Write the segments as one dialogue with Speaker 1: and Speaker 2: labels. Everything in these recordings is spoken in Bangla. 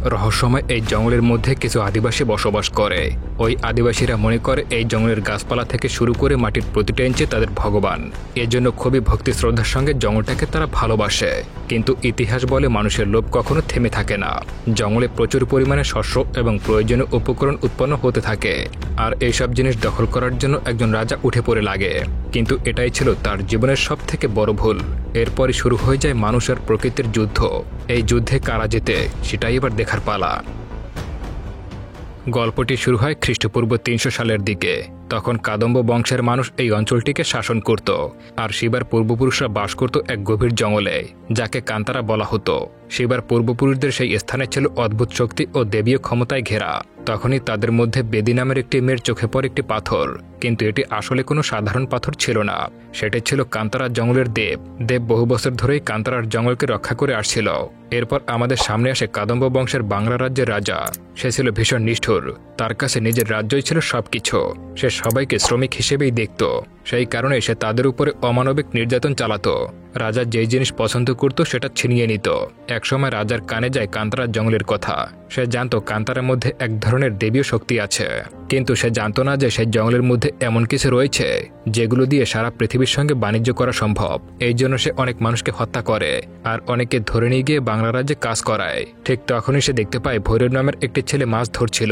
Speaker 1: রহস্যময় এই জঙ্গলের মধ্যে কিছু আদিবাসী বসবাস করে। ওই আদিবাসীরা মনে করে এই জঙ্গলের গাছপালা থেকে শুরু করে মাটির প্রতিটা ইঞ্চি তাদের ভগবান। এজন্য খুবই ভক্তি শ্রদ্ধার সঙ্গে জঙ্গলটাকে তারা ভালোবাসে। কিন্তু ইতিহাস বলে মানুষের লোভ কখনো থেমে থাকে না। জঙ্গলে প্রচুর পরিমাণে শস্য এবং প্রয়োজনীয় উপকরণ উৎপন্ন হতে থাকে, আর এইসব জিনিস দখল করার জন্য একজন রাজা উঠে পড়ে লাগে। কিন্তু এটাই ছিল তার জীবনের সব থেকে বড় ভুল। এরপরই শুরু হয়ে যায় মানুষ আর প্রকৃতির যুদ্ধ। এই যুদ্ধে কারা জেতে সেটাই এবার দেখার পালা। গল্পটি শুরু হয় খ্রিস্টপূর্ব ৩০০ সালের দিকে। তখন কাদম্ব বংশের মানুষ এই অঞ্চলটিকে শাসন করত, আর শিবার পূর্বপুরুষরা বাস করত এক গভীর জঙ্গলে, যাকে কান্তারা বলা হতো। শিবার পূর্বপুরুষদের সেই স্থানে ছিল অদ্ভুত শক্তি ও দেবীয় ক্ষমতায় ঘেরা। তখনই তাদের মধ্যে বেদি নামের একটি মেয়ের চোখে পড়ে একটি পাথর, কিন্তু এটি আসলে কোনো সাধারণ পাথর ছিল না। সেটি ছিল কান্তারা জঙ্গলের দেব। দেব বহু বছর ধরেই কান্তারার জঙ্গলকে রক্ষা করে আসছিল। এরপর আমাদের সামনে আসে কাদম্ব বংশের বাংলা রাজ্যের রাজা। সে ছিল ভীষণ নিষ্ঠুর। তার কাছে নিজের রাজ্যই ছিল সবকিছু। সে সবাইকে শ্রমিক হিসেবেই দেখত। সেই কারণে সে তাদের উপরে অমানবিক নির্যাতন চালাতো। রাজা যেই জিনিস পছন্দ করত সেটা ছিনিয়ে নিত। একসময় রাজার কানে যায় কান্তারার জঙ্গলের কথা। সে জানত কান্তারার মধ্যে এক ধরনের দেবীয় শক্তি আছে, কিন্তু সে জানত না যে সেই জঙ্গলের মধ্যে এমন কিছু রয়েছে যেগুলো দিয়ে সারা পৃথিবীর সঙ্গে বাণিজ্য করা সম্ভব। এই জন্য সে অনেক মানুষকে হত্যা করে আর অনেকে ধরে নিয়ে গিয়ে বাংলা রাজ্যে কাজ করায়। ঠিক তখনই সে দেখতে পায় ভৈরব নামের একটি ছেলে মাছ ধরছিল।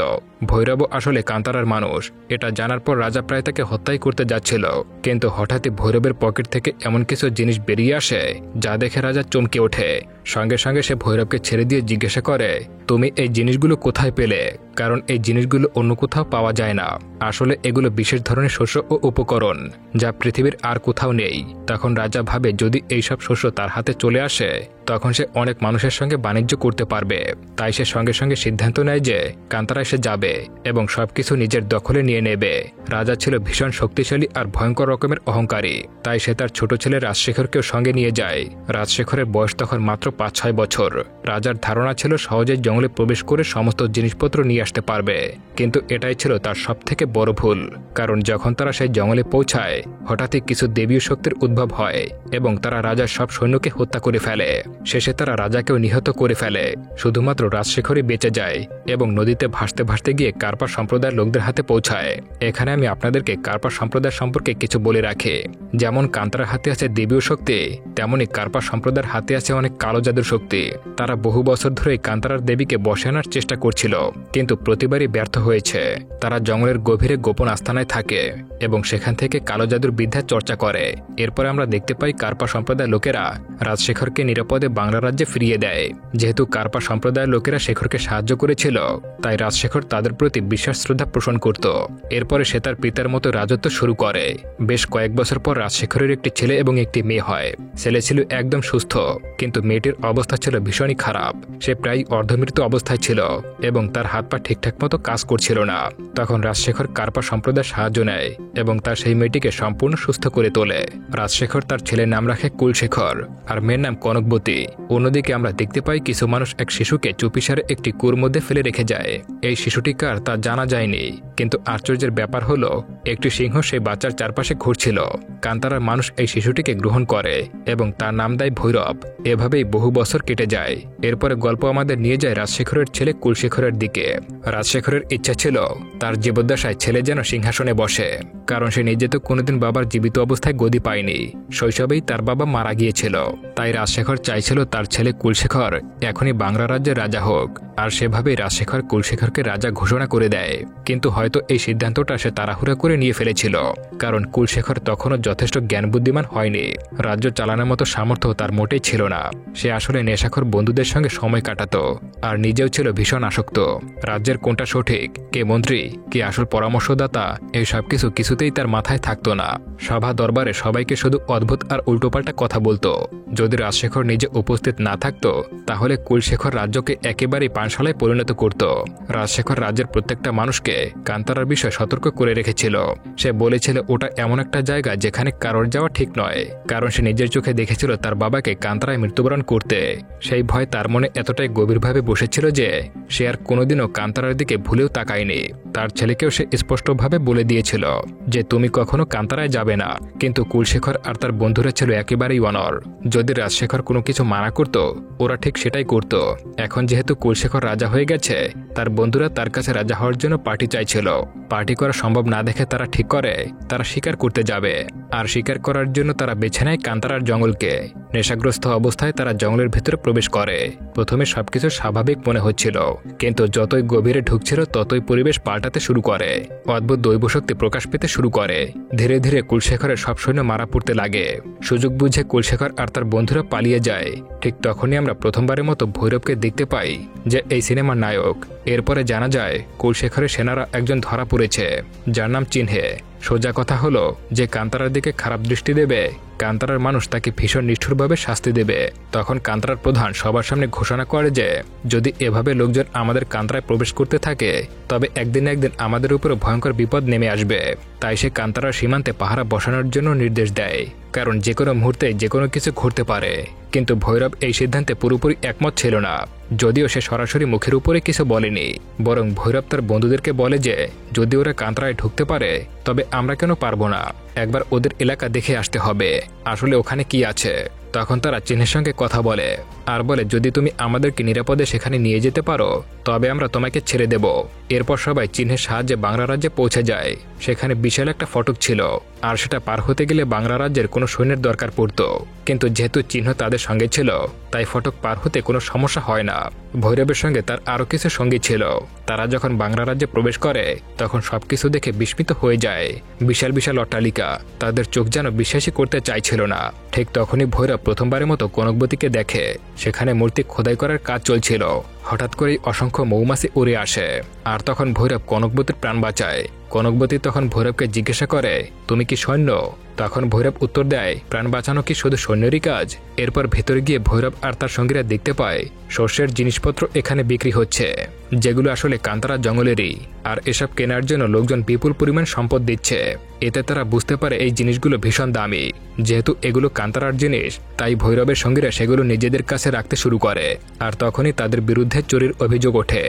Speaker 1: ভৈরবও আসলে কান্তারার মানুষ। এটা জানার পর রাজা প্রায় তাকে হত্যাই করতে যাচ্ছিল, কিন্তু হঠাৎই ভৈরবের পকেট থেকে এমন কিছু জিনিস বেরিয়ে আসে যা দেখে রাজা চমকে ওঠে। সঙ্গে সঙ্গে সে ভৈরবকে ছেড়ে দিয়ে জিজ্ঞাসা করে, তুমি এই জিনিসগুলো কোথায় পেলে? কারণ এই জিনিসগুলো অন্য কোথাও পাওয়া যায় না। আসলে এগুলো বিশেষ ধরনের শস্য ও উপকরণ যা পৃথিবীর আর কোথাও নেই। তখন রাজা ভাবে যদি এইসব শস্য তার হাতে চলে আসে তখন সে অনেক মানুষের সঙ্গে বাণিজ্য করতে পারবে। তাই সে সঙ্গে সঙ্গে সিদ্ধান্ত নেয় যে কান্তারা এসে যাবে এবং সবকিছু নিজের দখলে নিয়ে নেবে। রাজা ছিল ভীষণ শক্তিশালী আর ভয়ঙ্কর রকমের অহংকারী। তাই সে তার ছোট ছেলে রাজশেখরকেও সঙ্গে নিয়ে যায়। রাজশেখরের বয়স তখন মাত্র ৫-৬ বছর। রাজার ধারণা ছিল সহজেই জঙ্গলে প্রবেশ করে সমস্ত জিনিসপত্র নিয়ে আসতে পারবে, কিন্তু এটাই ছিল তার সবথেকে বড় ভুল। কারণ যখন তারা সেই জঙ্গলে পৌঁছায় হঠাৎই কিছু দেবীয় শক্তির উদ্ভব হয় এবং তারা রাজার সব সৈন্যকে হত্যা করে ফেলে। শেষে তারা রাজাকেও নিহত করে ফেলে। শুধুমাত্র রাজশেখরই বেঁচে যায় এবং নদীতে ভাসতে ভাসতে গিয়ে কার্পা সম্প্রদায়ের লোকদের হাতে পৌঁছায়। এখানে আমি আপনাদেরকে কার্পা সম্প্রদায় সম্পর্কে কিছু বলে রাখি। যেমন কান্তারার হাতে আছে দেবীয় শক্তি, তেমনি কার্পা সম্প্রদায়ের হাতে আছে অনেক কালো জাদুর শক্তি। তারা বহু বছর ধরেই কান্তারার দেবীকে বশে আনার চেষ্টা করছিল, কিন্তু প্রতিবারই ব্যর্থ হয়েছে। তারা জঙ্গলের গভীরে গোপন আস্তানায় থাকে এবং সেখান থেকে কালো জাদুর বিদ্যা চর্চা করে। এরপরে আমরা দেখতে পাই কার্পা সম্প্রদায়ের লোকেরা রাজশেখরকে নিরাপদে বাংলা রাজ্যে ফিরিয়ে দেয়। যেহেতু কার্পা সম্প্রদায়ের লোকেরা শেখরকে সাহায্য করেছিল, তাই রাজশেখর তাদের প্রতি বিশ্বাস শ্রদ্ধা পোষণ করত। এরপরে সে তার পিতার মতো রাজত্ব শুরু করে। বেশ কয়েক বছর পর রাজশেখরের একটি ছেলে এবং একটি মেয়ে হয়। ছেলে ছিল একদম সুস্থ, কিন্তু মেয়েটির অবস্থা ছিল ভীষণই খারাপ। সে প্রায় অর্ধমৃত্যু অবস্থায় ছিল এবং তার হাত পা ঠিকঠাক মতো কাজ করছিল না। তখন রাজশেখর কার্পা সম্প্রদায়ের সাহায্য নেয় এবং তার সেই মেয়েটিকে সম্পূর্ণ সুস্থ করে তোলে। রাজশেখর তার ছেলের নাম রাখে কুলশেখর আর মেয়ের নাম কনকবতী। অন্যদিকে আমরা দেখতে পাই কিছু মানুষ এক শিশুকে চুপিসারে একটি কুয়োর মধ্যে ফেলে রেখে যায়। এই শিশুটি কার তা জানা যায়নি, কিন্তু আশ্চর্যের ব্যাপার হলো একটি সিংহ সেই বাচ্চার চারপাশে ঘুরছিল। কান্তারার মানুষ এই শিশুটিকে গ্রহণ করে এবং তার নাম দেয় ভৈরব। এভাবেই বহু বছর কেটে যায়। এরপরে গল্প আমাদের নিয়ে যায় রাজশেখরের ছেলে কুলশেখরের দিকে। রাজশেখরের ইচ্ছা ছিল তার জীবদ্দশায় ছেলে যেন সিংহাসনে বসে, কারণ সে নিজে তো কোনোদিন বাবার জীবিত অবস্থায় গদি পায়নি। শৈশবেই তার বাবা মারা গিয়েছিল। তাই রাজশেখর চাইছিল তার ছেলে কুলশেখর এখনই বাংলা রাজ্যের রাজা হোক, আর সেভাবেই রাজশেখর কুলশেখরকে রাজা ঘোষণা করে দেয়। কিন্তু হয়তো এই সিদ্ধান্তটা সে তাড়াহুড়া করে নিয়ে ফেলেছিল, কারণ কুলশেখর তখনও যথেষ্ট জ্ঞান বুদ্ধিমান হয়নি। রাজ্য চালানোর মতো সামর্থ্য তার মোটেই ছিল না। সে আসলে নেশাখোর বন্ধুদের সঙ্গে সময় কাটাতো আর নিজেও ছিল ভীষণ আসক্ত। রাজ্যের কোনটা সঠিক, কে মন্ত্রী, কে আসল পরামর্শদাতা, এই সব কিছুতেই তার মাথায় থাকতো না। সভা দরবারে সবাইকে শুধু অদ্ভুত আর উল্টোপাল্টা কথা বলতো। যদি রাজশেখর নিজে উপস্থিত না থাকতো তাহলে কুলশেখর রাজ্যকে একেবারেই পানশালায় পরিণত করত। রাজশেখর রাজ্যের প্রত্যেকটা মানুষকে কান্তারার বিষয়ে সতর্ক করে রেখেছিল। সে বলেছিল ওটা এমন একটা জায়গা যেখানে কারোর যাওয়া ঠিক নয়, কারণ সে নিজের চোখে দেখেছিল তার বাবাকে কান্তারায় মৃত্যুবরণ করতে। পড়তে। সেই ভয় তার মনে এতটাই গভীরভাবে বসেছিল যে সে আর কোনোদিনও কান্তারার দিকে ভুলেও তাকায়নি। তার ছেলেকেও সে স্পষ্টভাবে বলে দিয়েছিল যে তুমি কখনো কান্তারায় যাবে না। কিন্তু কুলশেখর আর তার বন্ধুরা ছিল একেবারেই অনড়। যদি রাজশেখর কোনো কিছু মানা করত, ওরা ঠিক সেটাই করত। এখন যেহেতু কুলশেখর রাজা হয়ে গেছে, তার বন্ধুরা তার কাছে রাজা হওয়ার জন্য পার্টি চাইছিল। পার্টি করা সম্ভব না দেখে তারা ঠিক করে তারা শিকার করতে যাবে। আর শিকার করার জন্য তারা বেছে নেয় কান্তারার জঙ্গলকে। নেশাগ্রস্ত অবস্থায় তারা জঙ্গলের ভেতরে প্রবেশ করে। প্রথমে সবকিছু স্বাভাবিক মনে হচ্ছিল, কিন্তু যতই গভীরে ঢুকছিল ততই পরিবেশ পাল্টাতে শুরু করে। অদ্ভুত দৈব শক্তি প্রকাশ পেতে শুরু করে। ধীরে ধীরে কুলশেখরের সব সৈন্য মারা পড়তে লাগে। সুযোগ বুঝে কুলশেখর আর তার বন্ধুরা পালিয়ে যায়। ঠিক তখনই আমরা প্রথমবারের মতো ভৈরবকে দেখতে পাই, যে এই সিনেমার নায়ক। এরপরে জানা যায় কুলশেখরের সেনারা একজন ধরা পড়েছে, যার নাম চিনহে। সোজা কথা হলো যে কান্তারার দিকে খারাপ দৃষ্টি দেবে, কান্তারার মানুষ তাকে ভীষণ নিষ্ঠুরভাবে শাস্তি দেবে। তখন কান্তারার প্রধান সবার সামনে ঘোষণা করে যে যদি এভাবে লোকজন আমাদের কান্তারায় প্রবেশ করতে থাকে, তবে একদিন একদিন আমাদের উপরে ভয়ঙ্কর বিপদ নেমে আসবে। তাই সে কান্তারার সীমান্তে পাহারা বসানোর জন্য নির্দেশ দেয়, কারণ যে কোনো মুহূর্তে যে কোনো কিছু ঘটতে পারে। কিন্তু ভৈরব এই সিদ্ধান্তে পুরোপুরি একমত ছিল না। যদিও সে সরাসরি মুখের উপরে কিছু বলেনি, বরং ভৈরব তার বন্ধুদেরকে বলে যে যদি ওরা কান্তারায় ঢুকতে পারে, তবে আমরা কেন পারবো না? একবার ওদের এলাকা দেখে আসতে হবে, আসলে ওখানে কি আছে। তখন তারা চিহ্নের সঙ্গে কথা বলে আর বলে যদি তুমি আমাদেরকে নিরাপদে সেখানে নিয়ে যেতে পারো, তবে আমরা তোমাকে ছেড়ে দেব। এরপর সবাই চিহ্নের সাহায্যে বাংলা রাজ্যে পৌঁছে যায়। সেখানে বিশাল একটা ফটক ছিল, আর সেটা পার হতে গেলে বাংলা রাজ্যের কোনো সৈন্যের দরকার পড়তো। কিন্তু যেহেতু চিহ্ন তাদের সঙ্গে ছিল, তাই ফটক পার হতে কোনো সমস্যা হয় না। ভৈরবের সঙ্গে তার আরও কিছু সঙ্গী ছিল। তারা যখন বাংলা রাজ্যে প্রবেশ করে, তখন সবকিছু দেখে বিস্মিত হয়ে যায়। বিশাল বিশাল অট্টালিকা, তাদের চোখ যেন বিশ্বাসই করতে চাইছিল না। ঠিক তখনই ভৈরব প্রথমবারের মতো কনকবতীকে দেখে। সেখানে মূর্তি খোদাই করার কাজ চলছিল। হঠাৎ করেই অসংখ্য মৌমাছি উড়ে আসে, আর তখন ভৈরব কনকবতীর প্রাণ বাঁচায়। কনকবতী তখন ভৈরবকে জিজ্ঞাসা করে তুমি কি সৈন্য? তখন ভৈরব উত্তর দেয় প্রাণ বাঁচানো কি শুধু সৈন্যেরই কাজ? এরপর ভেতরে গিয়ে ভৈরব আর তার সঙ্গীরা দেখতে পায় শস্যের জিনিসপত্র এখানে বিক্রি হচ্ছে, যেগুলো আসলে কান্তারা জঙ্গলেরই। আর এসব কেনার জন্য লোকজন বিপুল পরিমাণ সম্পদ দিচ্ছে। এতে তারা বুঝতে পারে এই জিনিসগুলো ভীষণ দামি। যেহেতু এগুলো কান্তারার জিনিস, তাই ভৈরবের সঙ্গীরা সেগুলো নিজেদের কাছে রাখতে শুরু করে। আর তখনই তাদের বিরুদ্ধে চুরির অভিযোগ ওঠে।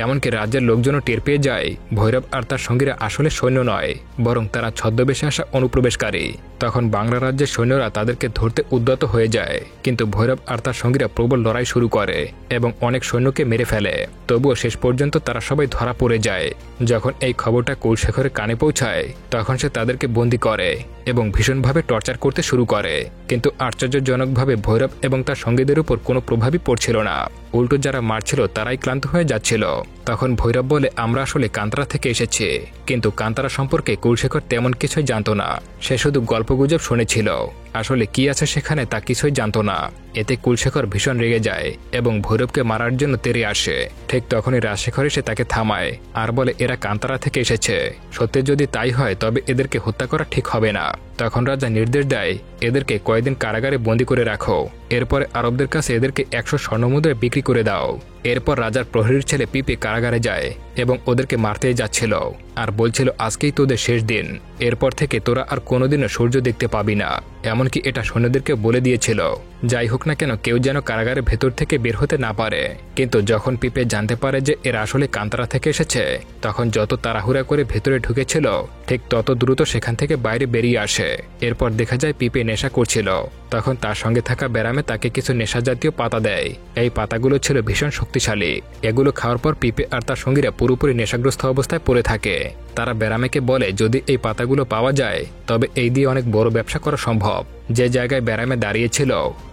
Speaker 1: এমনকি রাজ্যের লোকজনও টের পেয়ে যায় ভৈরব আর তার সঙ্গীরা আসলে সৈন্য নয়, বরং তারা ছদ্মবেশে আসা অনুপ্রবেশকারী। তখন বাংলা রাজ্যের সৈন্যরা তাদেরকে ধরতে উদ্যত হয়ে যায়, কিন্তু ভৈরব আর তার সঙ্গীরা প্রবল লড়াই শুরু করে এবং অনেক সৈন্যকে মেরে ফেলে। তবুও শেষ পর্যন্ত তারা সবাই ধরা পড়ে যায়। যখন এই খবরটা কুলশেখরের কানে পৌঁছায়, তখন সে তাদেরকে বন্দী করে এবং ভীষণভাবে টর্চার করতে শুরু করে। কিন্তু আশ্চর্যজনকভাবে ভৈরব এবং তার সঙ্গীদের উপর কোনো প্রভাবই পড়ছিল না। উল্টো যারা মারছিল তারাই ক্লান্ত হয়ে যাচ্ছিল। তখন ভৈরব বলে আমরা আসলে কান্তারা থেকে এসেছি। কিন্তু কান্তারা সম্পর্কে কুলশেখর তেমন কিছুই জানতো না। সে শুধু গল্পগুজব শুনেছিল, আসলে কি আছে সেখানে তা কিছুই জানতো না। এতে কুলশেখর ভীষণ রেগে যায় এবং ভৈরবকে মারার জন্য তেড়ে আসে। ঠিক তখনই রাজশেখর এসে তাকে থামায় আর বলে এরা কান্তারা থেকে এসেছে। সত্যি যদি তাই হয় তবে এদেরকে হত্যা করা ঠিক হবে না। তখন রাজা নির্দেশ দেয় এদেরকে কয়েকদিন কারাগারে বন্দী করে রাখো। এরপরে আরবদের কাছে এদেরকে 100 স্বর্ণমুদ্রায় বিক্রি করে দাও। এরপর রাজার প্রহরীর ছেলে পিপে কারাগারে যায় এবং ওদেরকে মারতেই যাচ্ছিল আর বলছিল আজকেই তোদের শেষ দিন। এরপর থেকে তোরা আর কোনোদিনও সূর্য দেখতে পাবি না। এমনকি এটা সৈন্যদেরকে বলে দিয়েছিল যাই হোক না কেন কেউ যেন কারাগারের ভেতর থেকে বের হতে না পারে। কিন্তু যখন পিপে জানতে পারে যে এরা আসলে কান্তারা থেকে এসেছে, তখন যত তাড়াহুড়া করে ভেতরে ঢুকেছিল ঠিক তত দ্রুত সেখান থেকে বাইরে বেরিয়ে আসে। এরপর দেখা যায় পিপে নেশা করছিল। তখন তার সঙ্গে থাকা ব্যারামে তাকে কিছু নেশা জাতীয় পাতা দেয়। এই পাতাগুলো ছিল ভীষণ শক্তিশালী। এগুলো খাওয়ার পর পিপে আর তার সঙ্গীরা পুরোপুরি নেশাগ্রস্ত অবস্থায় পড়ে থাকে। তারা ব্যারামেকে বলে যদি এই পাতাগুলো পাওয়া যায় তবে এই দিয়ে অনেক বড় ব্যবসা করা সম্ভব। যে জায়গায় ব্যারামে দাঁড়িয়েছিল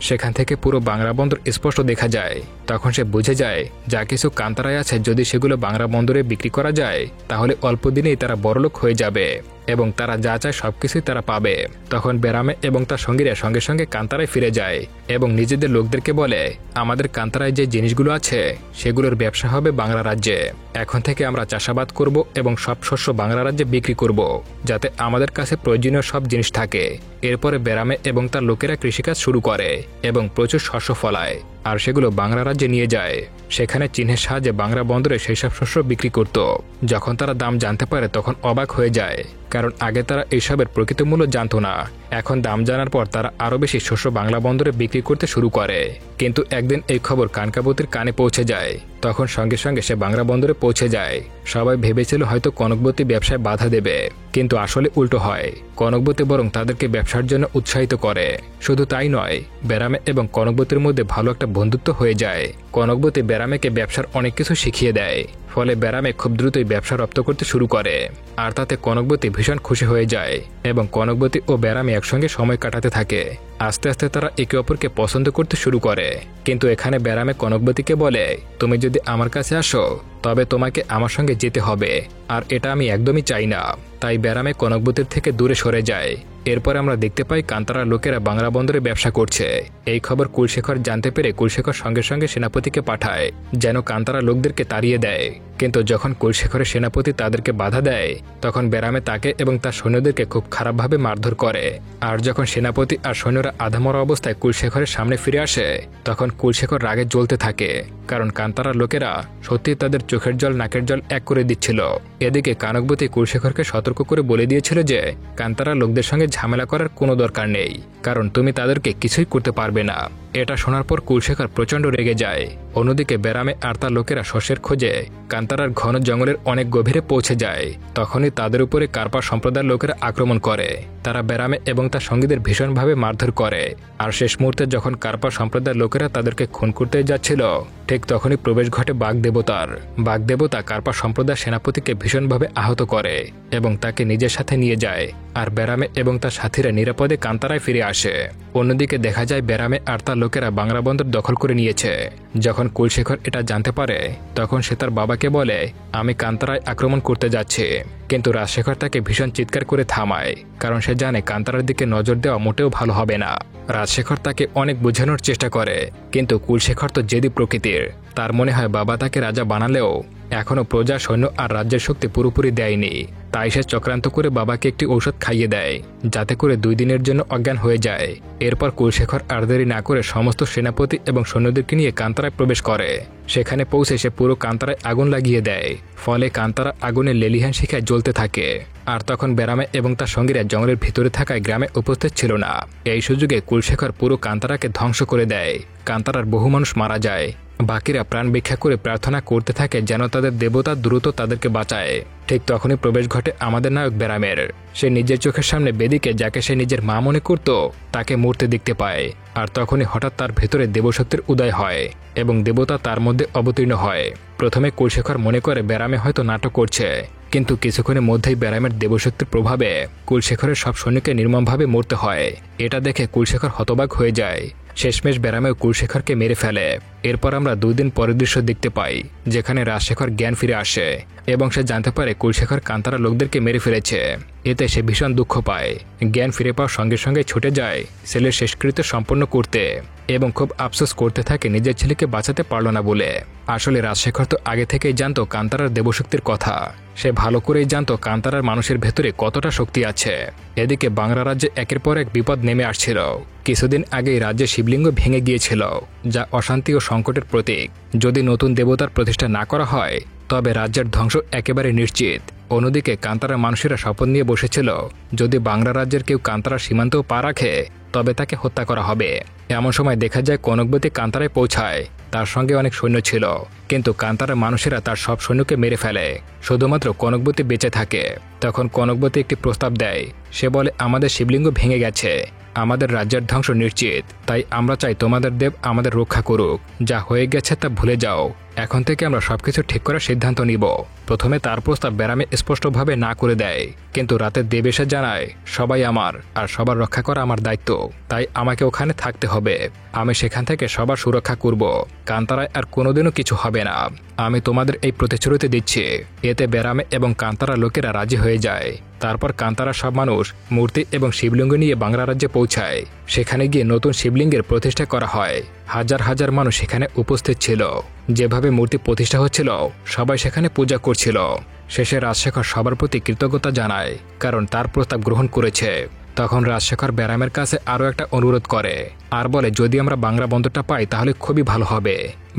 Speaker 1: সেখান থেকে পুরো বাংলা বন্দর স্পষ্ট দেখা যায়। তখন সে বুঝে যায় যা কিছু কান্তারায় আছে যদি সেগুলো বাংলা বন্দরে বিক্রি করা যায় তাহলে অল্প দিনেই তারা বড়লোক হয়ে যাবে এবং তারা যা চায় সবকিছুই তারা পাবে। তখন ব্যারামে এবং তার সঙ্গীরা সঙ্গে সঙ্গে কান্তারায় ফিরে যায় এবং নিজেদের লোকদেরকে বলে আমাদের কান্তারায় যে জিনিসগুলো আছে সেগুলোর ব্যবসা হবে বাংলা রাজ্যে। এখন থেকে আমরা চাষাবাদ করব এবং সব শস্য বাংলা রাজ্যে বিক্রি করব যাতে আমাদের কাছে প্রয়োজনীয় সব জিনিস থাকে। এরপরে ব্যারামে এবং তার লোকেরা কৃষিকাজ শুরু করে এবং প্রচুর শস্য ফলায় আর সেগুলো বাংলা রাজ্যে নিয়ে যায়। সেখানে চিহ্নের সাহায্যে বাংলা বন্দরে সেই সব শস্য বিক্রি করত। যখন তারা দাম জানতে পারে তখন অবাক হয়ে যায়। কারণ আগে তারা এইসবের প্রকৃত মূল্য জানতো না। এখন দাম জানার পর তারা আরও বেশি শস্য বাংলা বন্দরে বিক্রি করতে শুরু করে। কিন্তু একদিন এই খবর কানকাবতীর কানে পৌঁছে যায়। তখন সঙ্গে সঙ্গে সে বাংলা বন্দরে পৌঁছে যায়। সবাই ভেবেছিল হয়তো কনকবতী ব্যবসায় বাধা দেবে, কিন্তু আসলে উল্টো হয়। কনকবতী বরং তাদেরকে ব্যবসার জন্য উৎসাহিত করে। শুধু তাই নয়, বেরামে এবং কনকবতীর মধ্যে ভালো একটা বন্ধুত্ব হয়ে যায়। কনকবতী বেরামেকে ব্যবসার অনেক কিছু শিখিয়ে দেয়। ফলে বেরামে খুব দ্রুতই ব্যবসা রপ্ত করতে শুরু করে। আর তাতে কনকবতী ভীষণ খুশি হয়ে যায় এবং কনকবতী ও বেরামে একসঙ্গে সময় কাটাতে থাকে। আস্তে আস্তে তারা একে অপরকে পছন্দ করতে শুরু করে। কিন্তু এখানে বেরামে কনকবতীকে বলে, তুমি যদি আমার কাছে আসো তবে তোমাকে আমার সঙ্গে যেতে হবে, আর এটা আমি একদমই চাই না। তাই বেরামে কনকবতীর থেকে দূরে সরে যায়। এরপর আমরা দেখতে পাই কান্তারা লোকেরা বাংলা বন্দরে ব্যবসা করছে। এই খবর কুলশেখর জানতে পেরে কুলশেখর সঙ্গে সঙ্গে সেনাপতিকে পাঠায় যেন কান্তারা লোকদেরকে তাড়িয়ে দেয়। কিন্তু যখন কুলশেখরের সেনাপতি তাদেরকে বাধা দেয়, তখন বেরামে তাকে এবং তার সৈন্যদেরকে খুব খারাপভাবে মারধর করে। আর যখন সেনাপতি আর সৈন্যরা আধামরা অবস্থায় কুলশেখরের সামনে ফিরে আসে, তখন কুলশেখর রাগে জ্বলতে থাকে, কারণ কান্তারার লোকেরা সত্যি তাদের চোখের জল নাকের জল এক করে দিচ্ছিল। এদিকে কনকবতী কুলশেখরকে সতর্ক করে বলে দিয়েছিল যে কান্তারা লোকদের সঙ্গে ঝামেলা করার কোনো দরকার নেই, কারণ তুমি তাদেরকে কিছুই করতে পারবে না। এটা শোনার পর কুলশেখর প্রচণ্ড রেগে যায়। অন্যদিকে বেরামে আর তার লোকেরা শস্যের খোঁজে কান্তারার ঘন জঙ্গলের অনেক গভীরে পৌঁছে যায়। তখনই তাদের উপরে কার্পা সম্প্রদায়ের লোকেরা আক্রমণ করে। তারা বেরামে এবং তার সঙ্গীদের ভীষণভাবে মারধর করে। আর শেষ মুহূর্তে যখন কার্পা সম্প্রদায়ের লোকেরা তাদেরকে খুন করতে যাচ্ছিল, ঠিক তখনই প্রবেশ ঘটে বাঘদেবতার। বাঘদেবতা কার্পা সম্প্রদায়ের সেনাপতিকে ভীষণভাবে আহত করে এবং তাকে নিজের সাথে নিয়ে যায়। আর বেরামে এবং তার সাথীরা নিরাপদে কান্তারায় ফিরে আসে। অন্যদিকে দেখা যায় বেরামে আর তার লোকেরা বাংলা বন্দর দখল করে নিয়েছে। যখন কুলশেখর এটা জানতে পারে, তখন সে তার বাবাকে বলে, আমি কান্তারায় আক্রমণ করতে যাচ্ছি। কিন্তু রাজশেখর তাকে ভীষণ চিৎকার করে থামায়, কারণ সে জানে কান্তারার দিকে নজর দেওয়া মোটেও ভালো হবে না। রাজশেখর তাকে অনেক বোঝানোর চেষ্টা করে, কিন্তু কুলশেখর তো জেদি প্রকৃতির। তার মনে হয় বাবা তাকে রাজা বানালেও এখনও প্রজা, সৈন্য আর রাজ্যের শক্তি পুরোপুরি দেয়নি। তাই সে চক্রান্ত করে বাবাকে একটি ঔষধ খাইয়ে দেয়, যাতে করে 2 দিনের জন্য অজ্ঞান হয়ে যায়। এরপর কুলশেখর আর দেরি না করে সমস্ত সেনাপতি এবং সৈন্যদেরকে নিয়ে কান্তারায় প্রবেশ করে। সেখানে পৌঁছে সে পুরো কান্তারায় আগুন লাগিয়ে দেয়। ফলে কান্তারা আগুনে লেলিহান শিখায় জ্বলতে থাকে। আর তখন বেরামে এবং তার সঙ্গীরা জঙ্গলের ভিতরে থাকায় গ্রামে উপস্থিত ছিল না। এই সুযোগে কুলশেখর পুরো কান্তারাকে ধ্বংস করে দেয়। কান্তারার বহু মানুষ মারা যায়। বাকিরা প্রাণ ভিক্ষা করে প্রার্থনা করতে থাকে যেন তাদের দেবতা দ্রুত তাদেরকে বাঁচায়। ঠিক তখনই প্রবেশ ঘটে আমাদের নায়ক বেরামের। সে নিজের চোখের সামনে বেদিকে, যাকে সে নিজের মা মনে করত, তাকে মরতে দেখতে পায়। আর তখনই হঠাৎ তার ভেতরে দেবশক্তির উদয় হয় এবং দেবতা তার মধ্যে অবতীর্ণ হয়। প্রথমে কুলশেখর মনে করে বেরামে হয়তো নাটক করছে, কিন্তু কিছুক্ষণের মধ্যেই বেরামের দেবশক্তির প্রভাবে কুলশেখরের সব সৈন্যকে নির্মমভাবে মরতে হয়। এটা দেখে কুলশেখর হতবাক হয়ে যায়। শেষমেশ বেরামেও কুলশেখরকে মেরে ফেলে। এরপর আমরা 2 দিন পরের দৃশ্য দেখতে পাই, যেখানে রাজশেখর জ্ঞান ফিরে আসে এবং সে জানতে পারে কুলশেখর কান্তারা লোকদেরকে মেরে ফেলেছে। এতে সে ভীষণ দুঃখ পায়। জ্ঞান ফিরে পাওয়ার সঙ্গে সঙ্গে ছুটে যায় ছেলের শেষকৃত্য সম্পন্ন করতে এবং খুব আফসোস করতে থাকে নিজের ছেলেকে বাঁচাতে পারল না বলে। আসলে রাজশেখর তো আগে থেকেই জানতো কান্তারার দেবশক্তির কথা। সে ভালো করেই জানতো কান্তারার মানুষের ভেতরে কতটা শক্তি আছে। এদিকে বাংলা রাজ্যে একের পর এক বিপদ নেমে আসছিল। কিছুদিন আগেই রাজ্যে শিবলিঙ্গ ভেঙে গিয়েছিল, যা অশান্তি ও সংকটের প্রতীক। যদি নতুন দেবতার প্রতিষ্ঠা না করা হয়, তবে রাজ্যের ধ্বংস একেবারে নিশ্চিত। অন্যদিকে কান্তারার মানুষেরা শপথ নিয়ে বসেছিল, যদি বাংলা রাজ্যের কেউ কান্তারার সীমান্তেও পা রাখে, তবে তাকে হত্যা করা হবে। এমন সময় দেখা যায় কনকবতী কান্তারায় পৌঁছায়। তার সঙ্গে অনেক সৈন্য ছিল, কিন্তু কান্তারার মানুষেরা তার সব সৈন্যকে মেরে ফেলে। শুধুমাত্র কনকবতী বেঁচে থাকে। তখন কনকবতী একটি প্রস্তাব দেয়। সে বলে, আমাদের শিবলিঙ্গ ভেঙে গেছে, আমাদের রাজ্যের ধ্বংস নিশ্চিত। তাই আমরা চাই তোমাদের দেব আমাদের রক্ষা করুক। যা হয়ে গেছে তা ভুলে যাও। এখন থেকে আমরা সবকিছু ঠিক করার সিদ্ধান্ত নিব। প্রথমে তার প্রস্তাব বেরামে স্পষ্টভাবে না করে দেয়, কিন্তু রাতে দেব এসে জানায়, সবাই আমার, আর সবার রক্ষা করা আমার দায়িত্ব। তাই আমাকে ওখানে থাকতে হবে। আমি সেখান থেকে সবার সুরক্ষা করব। কান্তারায় আর কোনোদিনও কিছু হবে না। আমি তোমাদের এই প্রতিশ্রুতি দিচ্ছি। এতে বেরামে এবং কান্তারা লোকেরা রাজি হয়ে যায়। তারপর কান্তারা সব মানুষ মূর্তি এবং শিবলিঙ্গ নিয়ে বাংলা রাজ্যে পৌঁছায়। সেখানে গিয়ে নতুন শিবলিঙ্গের প্রতিষ্ঠা করা হয়। হাজার হাজার মানুষ সেখানে উপস্থিত ছিল। যেভাবে মূর্তি প্রতিষ্ঠা হচ্ছিল, সবাই সেখানে পূজা করছিল। শেষে রাজশেখর সবার প্রতি কৃতজ্ঞতা জানায়, কারণ তার প্রস্তাব গ্রহণ করেছে। তখন রাজশেখর বেরামের কাছে আরও একটা অনুরোধ করে আর বলে, যদি আমরা বাংলা বন্দরটা পাই তাহলে খুবই ভালো হবে।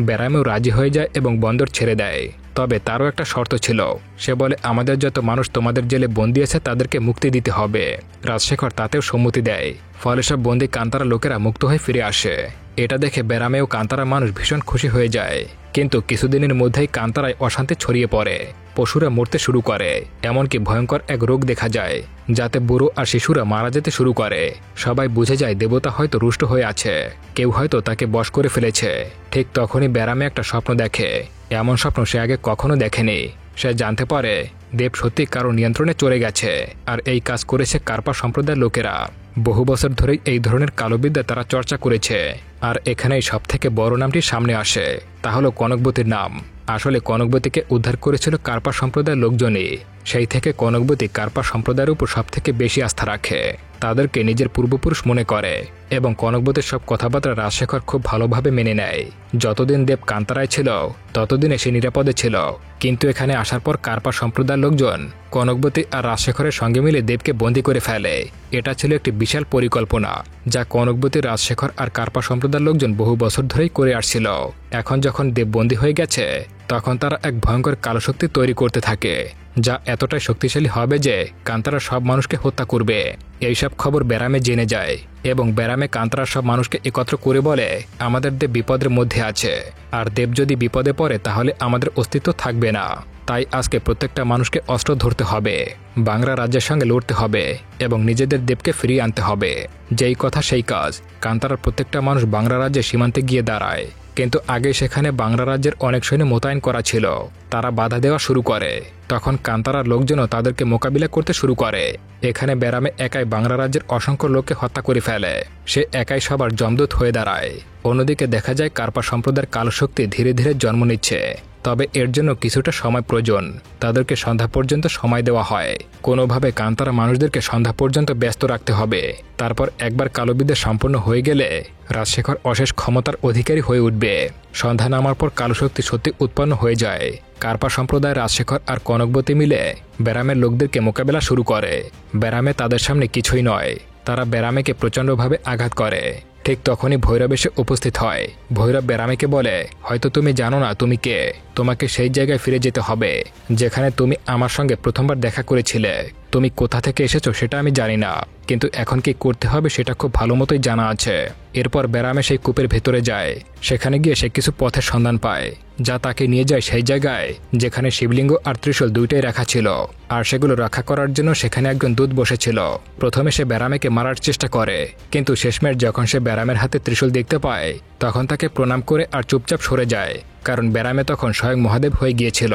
Speaker 1: বেরামেও রাজি হয়ে যায় এবং বন্দর ছেড়ে দেয়। তবে তারও একটা শর্ত ছিল। সে বলে, আমাদের যত মানুষ তোমাদের জেলে বন্দী আছে তাদেরকে মুক্তি দিতে হবে। রাজশেখর তাতেও সম্মতি দেয়। ফলে সব বন্দী কান্তারা লোকেরা মুক্ত হয়ে ফিরে আসে। এটা দেখে বেরামে ও কান্তারা মানুষ ভীষণ খুশি হয়ে যায়। কিন্তু কিছুদিনের মধ্যেই কান্তারায় অশান্তি ছড়িয়ে পড়ে। পশুরা মরতে শুরু করে, এমনকি ভয়ঙ্কর এক রোগ দেখা যায় যাতে বুড়ো আর শিশুরা মারা যেতে শুরু করে। সবাই বুঝে যায় দেবতা হয়তো রুষ্ট হয়ে আছে, কেউ হয়তো তাকে বশ করে ফেলেছে। ঠিক তখনই বেরামে একটা স্বপ্ন দেখে। এমন স্বপ্ন সে আগে কখনো দেখেনি। সে জানতে পারে দেব সত্যি কারো নিয়ন্ত্রণে চলে গেছে, আর এই কাজ করেছে কার্পা সম্প্রদায়ের লোকেরা। বহু বছর ধরেই এই ধরনের কালোবিদ্যা তারা চর্চা করেছে। আর এখানেই সব থেকে বড় নামটি সামনে আসে, তা হলো কনকবতীর নাম। আসলে কনকবতীকে উদ্ধার করেছিল কার্পা সম্প্রদায়ের লোকজনই। সেই থেকে কনকবতী কার্পা সম্প্রদায়ের উপর সব থেকে বেশি আস্থা রাখে, তাদেরকে নিজের পূর্বপুরুষ মনে করে। এবং কনকবতীর সব কথাবার্তা রাজশেখর খুব ভালোভাবে মেনে নেয়। যতদিন দেব কান্তারায় ছিল ততদিনে সে নিরাপদে ছিল। কিন্তু এখানে আসার পর কার্পা সম্প্রদায়ের লোকজন কনকবতী আর রাজশেখরের সঙ্গে মিলে দেবকে বন্দী করে ফেলে। এটা ছিল একটি বিশাল পরিকল্পনা যা কনকবতী, রাজশেখর আর কার্পা সম্প্রদায়ের লোকজন বহু বছর ধরেই করে আসছিল। এখন যখন দেব বন্দী হয়ে গেছে তখন তারা এক ভয়ঙ্কর কালো শক্তি তৈরি করতে থাকে, যা এতটাই শক্তিশালী হবে যে কান্তারা সব মানুষকে হত্যা করবে। এইসব খবর বেরামে জেনে যায় এবং বেরামে কান্তারা সব মানুষকে একত্র করে বলে, আমাদের দেব বিপদের মধ্যে আছে, আর দেব যদি বিপদে পড়ে তাহলে আমাদের অস্তিত্ব থাকবে না। তাই আজকে প্রত্যেকটা মানুষকে অস্ত্র ধরতে হবে, বাংলা রাজ্যের সঙ্গে লড়তে হবে এবং নিজেদের দেবকে ফিরিয়ে আনতে হবে। যেই কথা সেই কাজ। কান্তারার প্রত্যেকটা মানুষ বাংলা রাজ্যের সীমান্তে গিয়ে দাঁড়ায়। কিন্তু আগে সেখানে বাংলা রাজ্যের অনেক সৈন্য মোতায়েন করা ছিল। তারা বাধা দেওয়া শুরু করে। তখন কান্তারার লোকজনও তাদেরকে মোকাবিলা করতে শুরু করে। এখানে বেরামে একাই বাংলা রাজ্যের অসংখ্য লোককে হত্যা করে ফেলে। সে একাই সবার জমদূত হয়ে দাঁড়ায়। অন্যদিকে দেখা যায় কার্পা সম্প্রদায়ের কালো শক্তি ধীরে ধীরে জন্ম নিচ্ছে। তবে এর জন্য কিছুটা সময় প্রয়োজন। তাদেরকে সন্ধ্যা পর্যন্ত সময় দেওয়া হয়। কোনোভাবে কান্তারা মানুষদেরকে সন্ধ্যা পর্যন্ত ব্যস্ত রাখতে হবে। তারপর একবার কালোবিদ্যা সম্পন্ন হয়ে গেলে রাজশেখর অশেষ ক্ষমতার অধিকারী হয়ে উঠবে। সন্ধ্যা নামার পর কালো শক্তি সত্যি উৎপন্ন হয়ে যায়। কার্পা সম্প্রদায় রাজশেখর আর কনকবতী মিলে বেরামের লোকদেরকে মোকাবেলা শুরু করে। বেরামে তাদের সামনে কিছুই নয়। তারা বেরামেকে প্রচণ্ডভাবে আঘাত করে। ঠিক তখনই ভৈরব এসে উপস্থিত হয়। ভৈরব বেরামেকে বলে, হয়তো তুমি জানো না তুমি কে। তোমাকে সেই জায়গায় ফিরে যেতে হবে যেখানে তুমি আমার সঙ্গে প্রথমবার দেখা করেছিলে। তুমি কোথা থেকে এসেছো সেটা আমি জানি না, কিন্তু এখন কি করতে হবে সেটা খুব ভালো মতোই জানা আছে। এরপর বেরামে সেই কূপের ভেতরে যায়। সেখানে গিয়ে সে কিছু পথের সন্ধান পায়, যা তাকে নিয়ে যায় সেই জায়গায় যেখানে শিবলিঙ্গ আর ত্রিশূল দুইটাই রাখা ছিল। আর সেগুলো রক্ষা করার জন্য সেখানে একজন দূত বসেছিল। প্রথমে সে বেরামেকে মারার চেষ্টা করে, কিন্তু শেষমেশ যখন সে বেরামের হাতে ত্রিশূল দেখতে পায় তখন তাকে প্রণাম করে আর চুপচাপ সরে যায়, কারণ বেরামে তখন স্বয়ং মহাদেব হয়ে গিয়েছিল।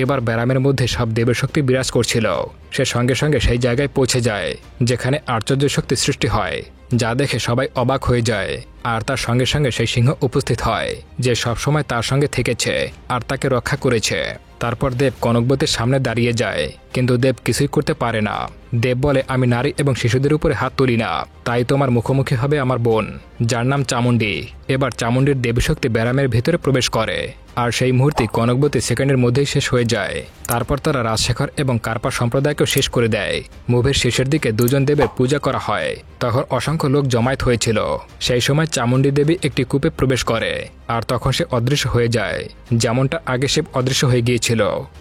Speaker 1: এবার বেরামের মধ্যে সব দেবের শক্তি বিরাজ করছিল। সে সঙ্গে সঙ্গে সেই জায়গায় পৌঁছে যায় যেখানে আশ্চর্য শক্তি সৃষ্টি হয়, যা দেখে সবাই অবাক হয়ে যায়। আর তার সঙ্গে সঙ্গে সেই সিংহ উপস্থিত হয় যে সবসময় তার সঙ্গে থেকেছে আর তাকে রক্ষা করেছে। তারপর দেব কনকবতীর সামনে দাঁড়িয়ে যায়, কিন্তু দেব কিছুই করতে পারে না। দেব বলে, আমি নারী এবং শিশুদের উপরে হাত তুলি না, তাই তোমার মুখোমুখি হবে আমার বোন, যার নাম চামুণ্ডী। এবার চামুণ্ডীর দেবী শক্তি বেরামের ভেতরে প্রবেশ করে, আর সেই মুহূর্তে কনকবতী সেকেন্ডের মধ্যেই শেষ হয়ে যায়। তারপর তারা রাজশেখর এবং কার্পা সম্প্রদায়কেও শেষ করে দেয়। মুভির শেষের দিকে দুজন দেবের পূজা করা হয়। তখন অসংখ্য লোক জমায়েত হয়েছিল। সেই সময় চামুণ্ডী দেবী একটি কূপে প্রবেশ করে, আর তখন সে অদৃশ্য হয়ে যায়, যেমনটা আগে সে অদৃশ্য হয়ে গিয়েছিল।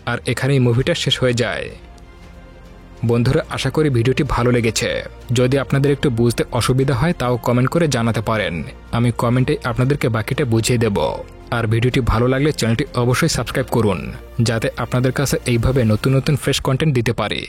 Speaker 1: আর এখানেই মুভিটা শেষ হয়ে যায়। বন্ধুরা, আশা করি ভিডিওটি ভালো লেগেছে। যদি আপনাদের একটু বুঝতে অসুবিধা হয় তাও কমেন্ট করে জানাতে পারেন। আমি কমেন্টে আপনাদেরকে বাকিটা বুঝিয়ে দেব। আর ভিডিওটি ভালো লাগলে চ্যানেলটি অবশ্যই সাবস্ক্রাইব করুন, যাতে আপনাদের কাছে এইভাবে নতুন নতুন ফ্রেশ কন্টেন্ট দিতে পারি।